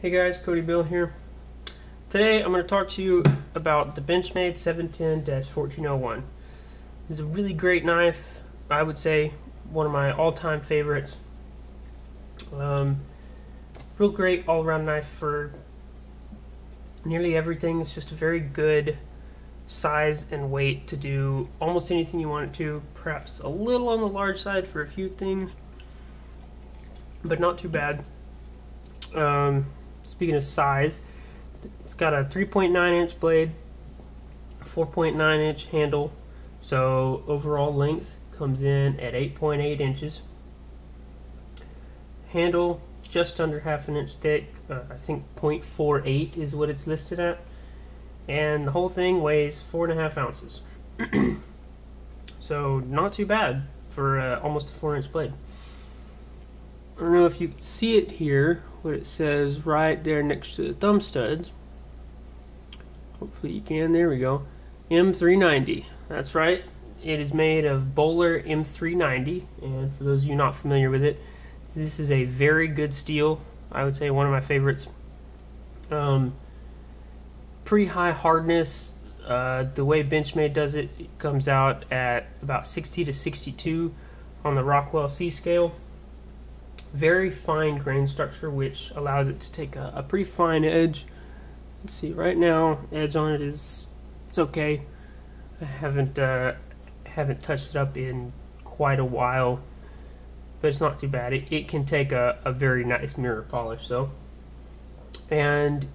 Hey guys, Cody Bill here. Today I'm going to talk to you about the Benchmade 710-1401. This is a really great knife. I would say one of my all-time favorites. Real great all-around knife for nearly everything. It's just a very good size and weight to do almost anything you want it to. Perhaps a little on the large side for a few things, but not too bad. Speaking of size, it's got a 3.9 inch blade, a 4.9 inch handle, so overall length comes in at 8.8 inches. Handle just under half an inch thick, I think 0.48 is what it's listed at, and the whole thing weighs 4.5 ounces. So not too bad for almost a 4-inch blade. I don't know if you can see it here, what it says right there next to the thumb studs. Hopefully you can. There we go. M390. That's right. It is made of Bowler M390, and for those of you not familiar with it, this is a very good steel. I would say one of my favorites. Pretty high hardness. The way Benchmade does it, it comes out at about 60 to 62 on the Rockwell C scale. Very fine grain structure, which allows it to take a pretty fine edge. Let's see, right now, edge on it it's okay. I haven't touched it up in quite a while, but it's not too bad. It can take a very nice mirror polish though. And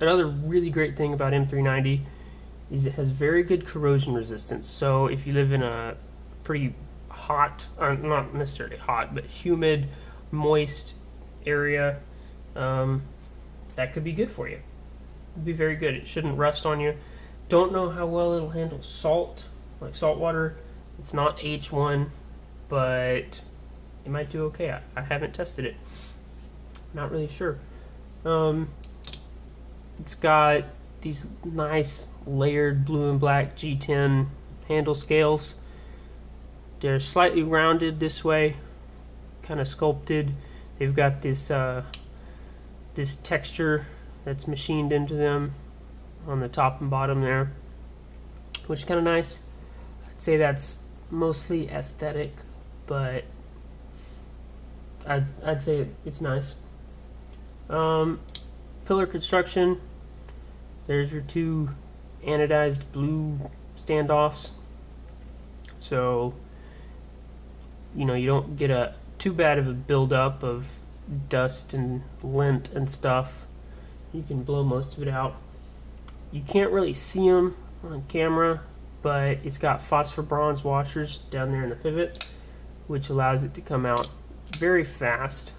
another really great thing about M390 is it has very good corrosion resistance. So if you live in a pretty hot, or not necessarily hot, but humid, moist area, that could be good for you. It'd be very good. It shouldn't rust on you. Don't know how well it'll handle salt, like salt water. It's not H1, but it might do okay. I haven't tested it. Not really sure. It's got these nice layered blue and black G10 handle scales. They're slightly rounded this way, kind of sculpted. They've got this this texture that's machined into them on the top and bottom there, which is kind of nice. I'd say that's mostly aesthetic, but I'd say it's nice. Pillar construction. There's your two anodized blue standoffs, so you know you don't get too bad of a buildup of dust and lint and stuff. You can blow most of it out. You can't really see them on camera, but it's got phosphor bronze washers down there in the pivot, which allows it to come out very fast.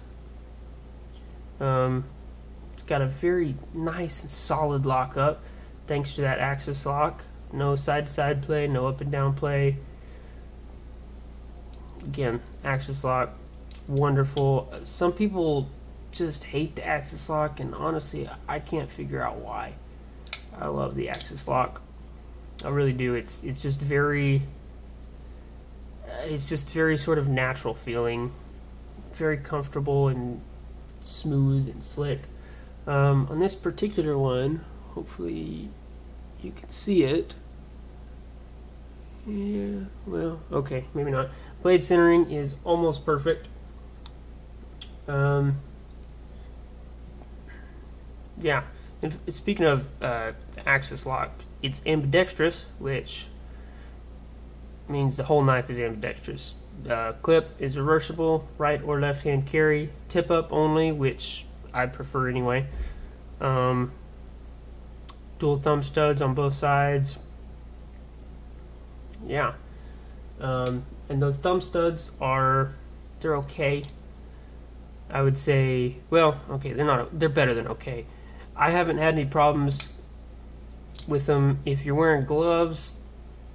It's got a very nice and solid lockup thanks to that axis lock. No side-to-side play, no up and down play. Again, axis lock, wonderful. Some people just hate the axis lock, and honestly I can't figure out why. I love the axis lock. I really do. It's just very sort of natural feeling, very comfortable and smooth and slick. On this particular one, hopefully you can see it. Yeah, well, okay, maybe not. Blade centering is almost perfect. Yeah, and speaking of axis lock, it's ambidextrous, which means the whole knife is ambidextrous. Clip is reversible, right or left hand carry, tip up only, which I prefer anyway. Dual thumb studs on both sides. Yeah. And those thumb studs they're okay. I would say, well, okay, they're better than okay. I haven't had any problems with them. If you're wearing gloves,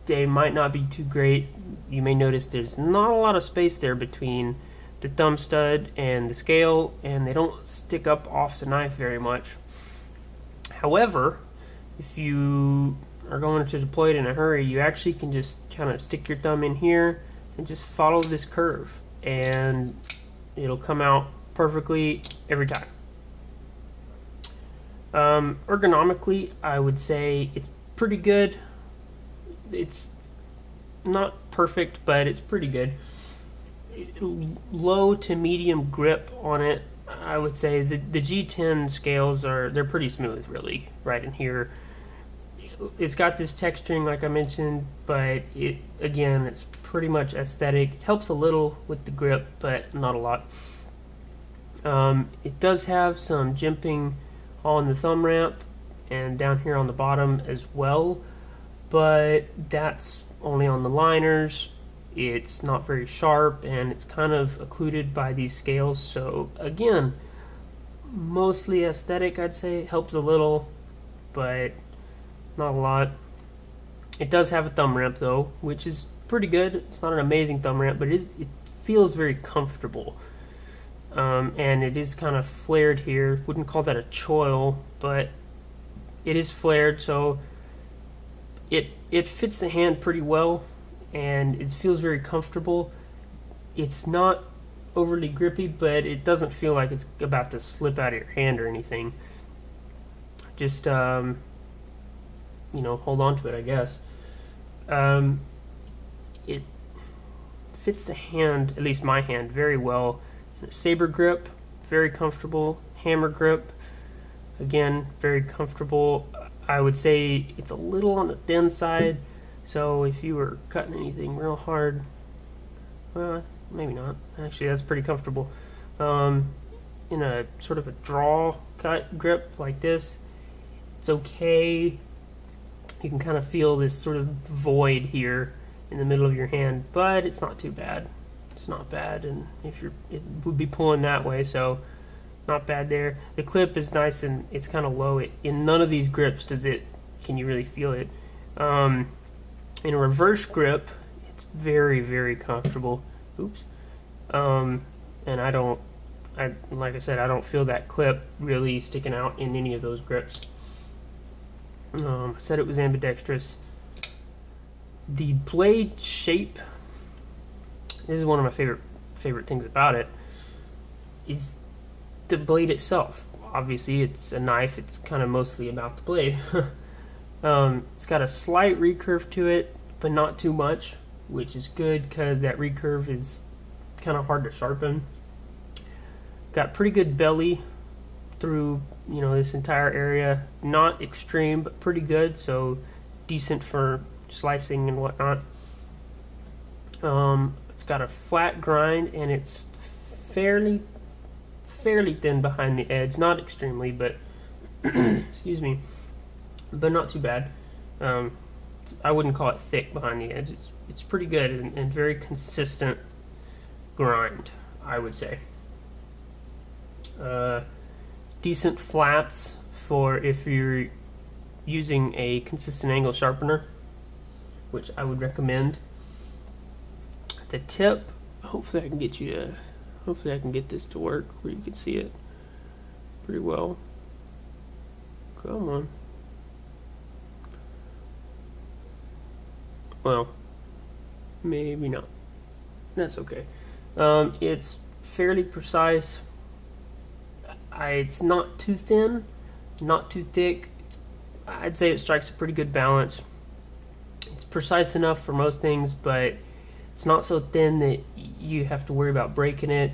they might not be too great. You may notice there's not a lot of space there between the thumb stud and the scale, and they don't stick up off the knife very much. However, if you are going to deploy it in a hurry, you actually can just kind of stick your thumb in here and just follow this curve, and it'll come out perfectly every time. Ergonomically, I would say it's pretty good. It's not perfect, but it's pretty good. Low to medium grip on it. I would say the G10 scales they're pretty smooth, really, right in here. It's got this texturing, like I mentioned, but again, it's pretty much aesthetic. It helps a little with the grip, but not a lot. It does have some jimping on the thumb ramp and down here on the bottom as well, but that's only on the liners. It's not very sharp, and it's kind of occluded by these scales. So again, mostly aesthetic, I'd say. It helps a little, but not a lot. It does have a thumb ramp though, which is pretty good. It's not an amazing thumb ramp, but it feels very comfortable. And it is kind of flared here. Wouldn't call that a choil, but it is flared, so it fits the hand pretty well, and it feels very comfortable. It's not overly grippy, but it doesn't feel like it's about to slip out of your hand or anything. Just you know, hold on to it, I guess. It fits the hand, at least my hand, very well. Saber grip, very comfortable. Hammer grip, again, very comfortable. I would say it's a little on the thin side, so if you were cutting anything real hard, well, maybe not. Actually, that's pretty comfortable. In a sort of a draw cut grip like this, it's okay. You can kind of feel this sort of void here in the middle of your hand, but it's not too bad. It's not bad, and it would be pulling that way, so not bad there. The clip is nice and it's kind of low. In none of these grips can you really feel it. In a reverse grip, it's very, very comfortable. Oops. And like I said, I don't feel that clip really sticking out in any of those grips. I said it was ambidextrous. The blade shape, this is one of my favorite things about it, is the blade itself. Obviously, it's a knife. It's kind of mostly about the blade. It's got a slight recurve to it, but not too much, which is good because that recurve is kind of hard to sharpen. Got pretty good belly through, you know, this entire area. Not extreme, but pretty good, so decent for slicing and whatnot. It's got a flat grind, and it's fairly thin behind the edge. Not extremely, but excuse me, but not too bad. I wouldn't call it thick behind the edge. It's pretty good and very consistent grind, I would say. Decent flats for if you're using a consistent angle sharpener, which I would recommend. The tip, hopefully I can get this to work where you can see it pretty well. Come on. Well, maybe not. That's okay. It's fairly precise. It's not too thin, not too thick. I'd say it strikes a pretty good balance. It's precise enough for most things, but it's not so thin that you have to worry about breaking it.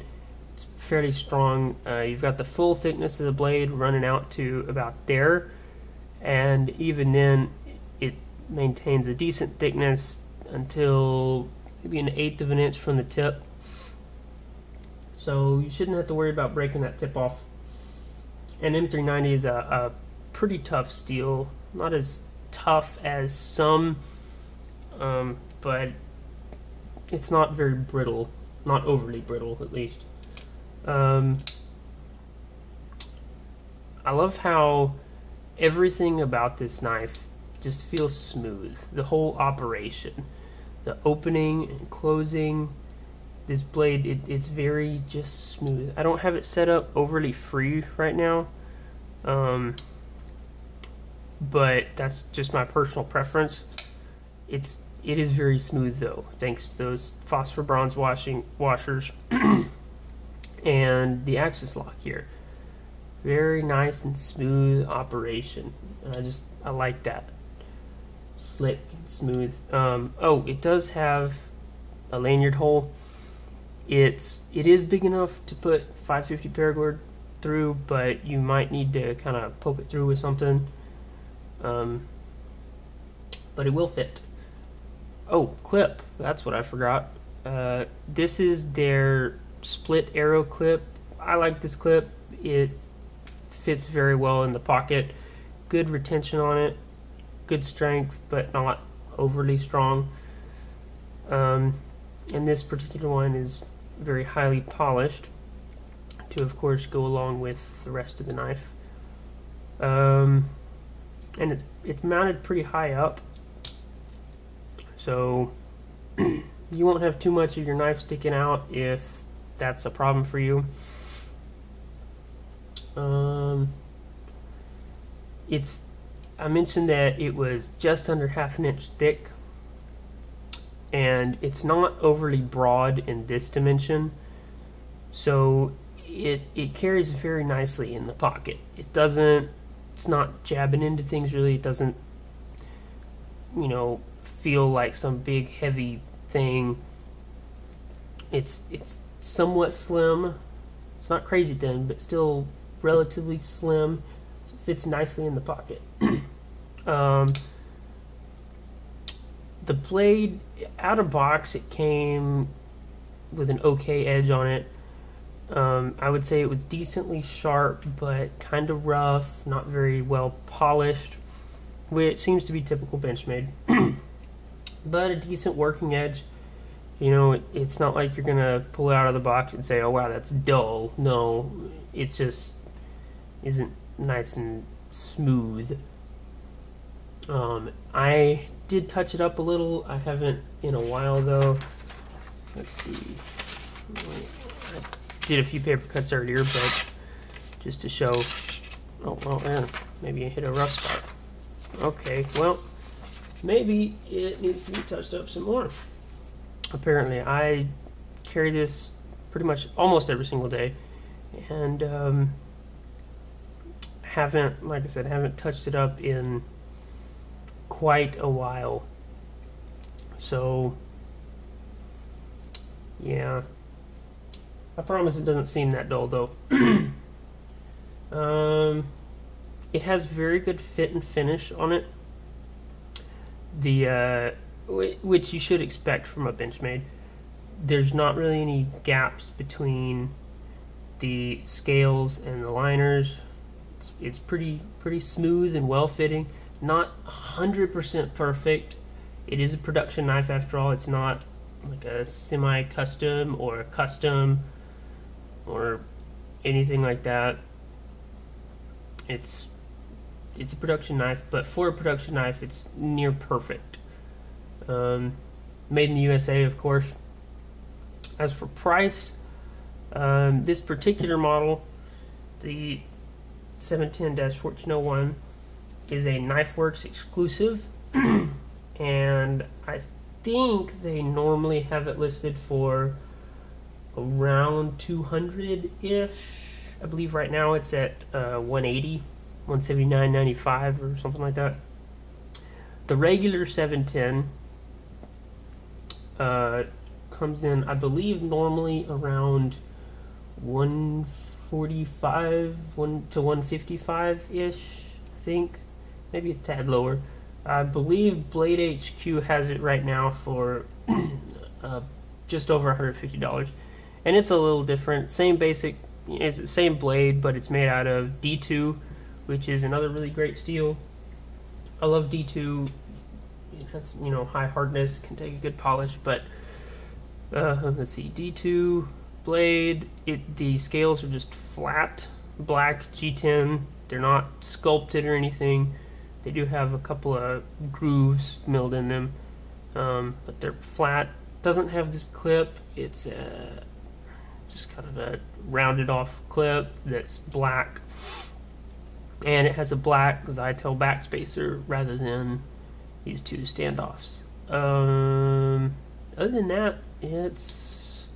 It's fairly strong. You've got the full thickness of the blade running out to about there, and even then it maintains a decent thickness until maybe 1/8 of an inch from the tip. So you shouldn't have to worry about breaking that tip off. And M390 is a pretty tough steel. Not as tough as some, but it's not very brittle. Not overly brittle, at least. I love how everything about this knife just feels smooth. The whole operation. The opening and closing. This blade, it's very just smooth. I don't have it set up overly free right now, but that's just my personal preference. It is very smooth though, thanks to those phosphor bronze washers and the axis lock here. Very nice and smooth operation. I like that. Slick and smooth. Oh, it does have a lanyard hole. It is big enough to put 550 paracord through, but you might need to kind of poke it through with something. But it will fit. Oh, clip. That's what I forgot. This is their split arrow clip. I like this clip. It fits very well in the pocket. Good retention on it. Good strength, but not overly strong. And this particular one is very highly polished to, of course, go along with the rest of the knife. And it's mounted pretty high up, so you won't have too much of your knife sticking out if that's a problem for you. I mentioned that it was just under ½ inch thick, and it's not overly broad in this dimension, so it carries very nicely in the pocket. It's not jabbing into things really. It doesn't, feel like some big heavy thing. It's somewhat slim. It's not crazy thin, but still relatively slim. So it fits nicely in the pocket. The blade, out of box, it came with an okay edge on it. I would say it was decently sharp, but kind of rough, not very well polished, which seems to be typical Benchmade. But a decent working edge. It's not like you're gonna pull it out of the box and say, oh wow, that's dull. No, it just isn't nice and smooth. I did touch it up a little. I haven't in a while though. Let's see. I did a few paper cuts earlier, but just to show. Oh well, there. Maybe I hit a rough spot. Okay, well, maybe it needs to be touched up some more. Apparently, I carry this pretty much almost every single day, and haven't, like I said, haven't touched it up in quite a while. So yeah, I promise it doesn't seem that dull though. It has very good fit and finish on it. Which you should expect from a Benchmade. There's not really any gaps between the scales and the liners. It's pretty smooth and well fitting. Not 100% perfect. It is a production knife after all. It's not like a semi-custom or a custom or anything like that. It's a production knife, but for a production knife, it's near perfect. Made in the USA, of course. As for price, this particular model, the 710-1401, is a KnifeWorks exclusive, and I think they normally have it listed for around 200-ish. I believe right now it's at 180, 179.95 or something like that. The regular 710 comes in, I believe, normally around 145 to 155-ish, I think. Maybe a tad lower. I believe Blade HQ has it right now for just over $150. And it's a little different. Same basic, it's the same blade, but it's made out of D2, which is another really great steel. I love D2. It has, high hardness, can take a good polish, but let's see, D2 blade, the scales are just flat, black G10. They're not sculpted or anything. They do have a couple of grooves milled in them, but they're flat. Doesn't have this clip. It's just kind of a rounded off clip that's black, and it has a black Zytel backspacer rather than these two standoffs. Other than that, it's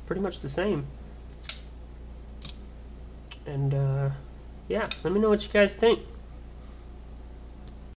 pretty much the same. And yeah, let me know what you guys think.